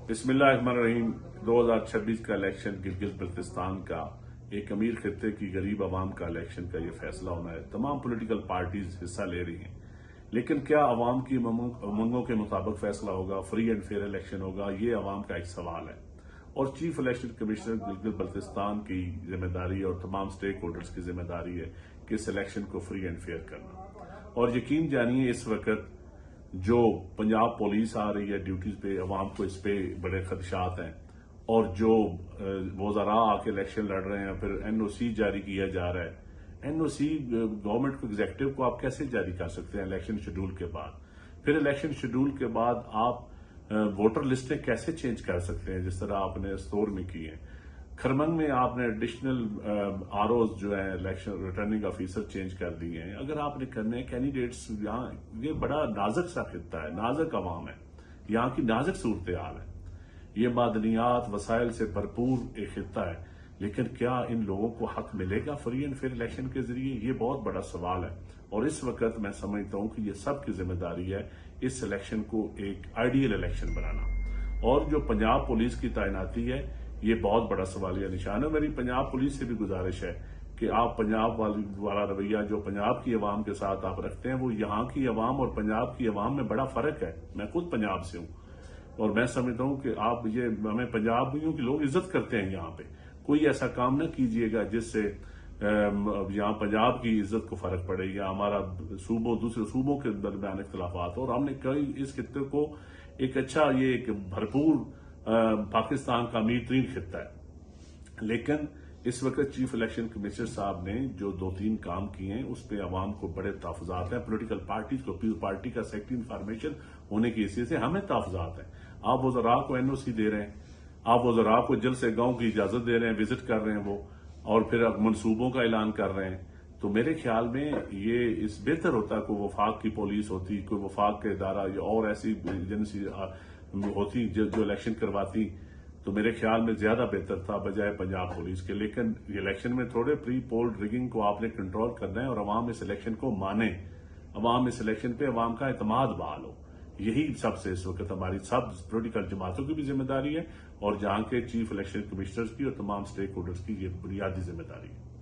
बिस्मिल्लाहिर्रहमानिर्रहीम। 2026 का इलेक्शन गिलगित बल्तिस्तान का एक अमीर खित्ते की गरीब आवाम का इलेक्शन का ये फैसला होना है। तमाम पॉलिटिकल पार्टीज हिस्सा ले रही हैं, लेकिन क्या आवाम की उमंगों के मुताबिक फैसला होगा, फ्री एंड फेयर इलेक्शन होगा, ये आवाम का एक सवाल है। और chief election commissioner Gilgit Baltistan की जिम्मेदारी और तमाम स्टेक होल्डर्स की जिम्मेदारी है कि इस इलेक्शन को फ्री एंड फेयर करना। और यकीन जानिए, इस वक्त जो पंजाब पुलिस आ रही है ड्यूटीज पे, अवाम को इस पे बड़े खदशात हैं। और जो वज़रा आके इलेक्शन लड़ रहे हैं, फिर एनओसी जारी किया जा रहा है। एनओसी गवर्नमेंट को, एग्जीक्यूटिव को आप कैसे जारी कर सकते हैं इलेक्शन शेड्यूल के बाद? फिर इलेक्शन शेड्यूल के बाद आप वोटर लिस्टें कैसे चेंज कर सकते हैं, जिस तरह आपने स्टोर में की है। खरमंग में आपने एडिशनल आरओज जो है इलेक्शन रिटर्निंग ऑफिसर चेंज कर दिए हैं। अगर आपने करने कैंडिडेट्स, यहाँ ये बड़ा नाजुक सा खित्ता है, नाजुक अवाम है, यहाँ की नाजुक सूरत हाल है। ये मादनियात वसाइल से भरपूर एक खित्ता है, लेकिन क्या इन लोगों को हक मिलेगा फ्री एंड फेयर इलेक्शन के जरिए? ये बहुत बड़ा सवाल है। और इस वक्त मैं समझता हूं कि ये सबकी जिम्मेदारी है इस इलेक्शन को एक आइडियल इलेक्शन बनाना। और जो पंजाब पुलिस की तैनाती है, ये बहुत बड़ा सवालिया निशान है। मेरी पंजाब पुलिस से भी गुजारिश है कि आप पंजाब वाला रवैया जो पंजाब की अवाम के साथ आप रखते हैं, वो यहाँ की अवाम और पंजाब की अवाम में बड़ा फर्क है। मैं खुद पंजाब से हूँ और मैं समझता हूँ कि आप ये, हमें पंजाबियों की लोग इज्जत करते हैं। यहाँ पे कोई ऐसा काम न कीजिएगा जिससे यहाँ पंजाब की इज्जत को फर्क पड़े या हमारा दूसरे सूबों के दरमियान इख्तलाफात। और हमने कई इस खित्ते को एक अच्छा, ये एक भरपूर पाकिस्तान का अमीर तरीन खित्ता है। लेकिन इस वक्त चीफ इलेक्शन कमिश्नर साहब ने जो 2-3 काम किए हैं, उस पर अवाम को बड़े तहफुजात हैं। पोलिटिकल पार्टीज को, पीपल पार्टी का सेक्रेटरी इन्फॉर्मेशन होने की हैसियत से हमें तहफुजात हैं। आप वज़रा को एनओसी दे रहे हैं, आप वज़रा को जल से गांव की इजाजत दे रहे हैं, विजिट कर रहे हैं वो, और फिर मनसूबों का ऐलान कर रहे हैं। तो मेरे ख्याल में ये इस बेहतर होता, कोई वफाक की पुलिस होती, कोई वफाक का इदारा या और ऐसी एजेंसी होती जो इलेक्शन करवाती, तो मेरे ख्याल में ज्यादा बेहतर था बजाय पंजाब पुलिस के। लेकिन इलेक्शन में थोड़े प्री पोल रिगिंग को आपने कंट्रोल करना है और अवाम इस इलेक्शन को माने, अवाम इस इलेक्शन पे अवाम का एतमाद बहाल हो। यही सबसे इस वक्त हमारी सब पोलिटिकल जमातों की भी जिम्मेदारी है और जहां के चीफ इलेक्शन कमिश्नर्स की और तमाम स्टेक होल्डर्स की ये बुनियादी जिम्मेदारी है।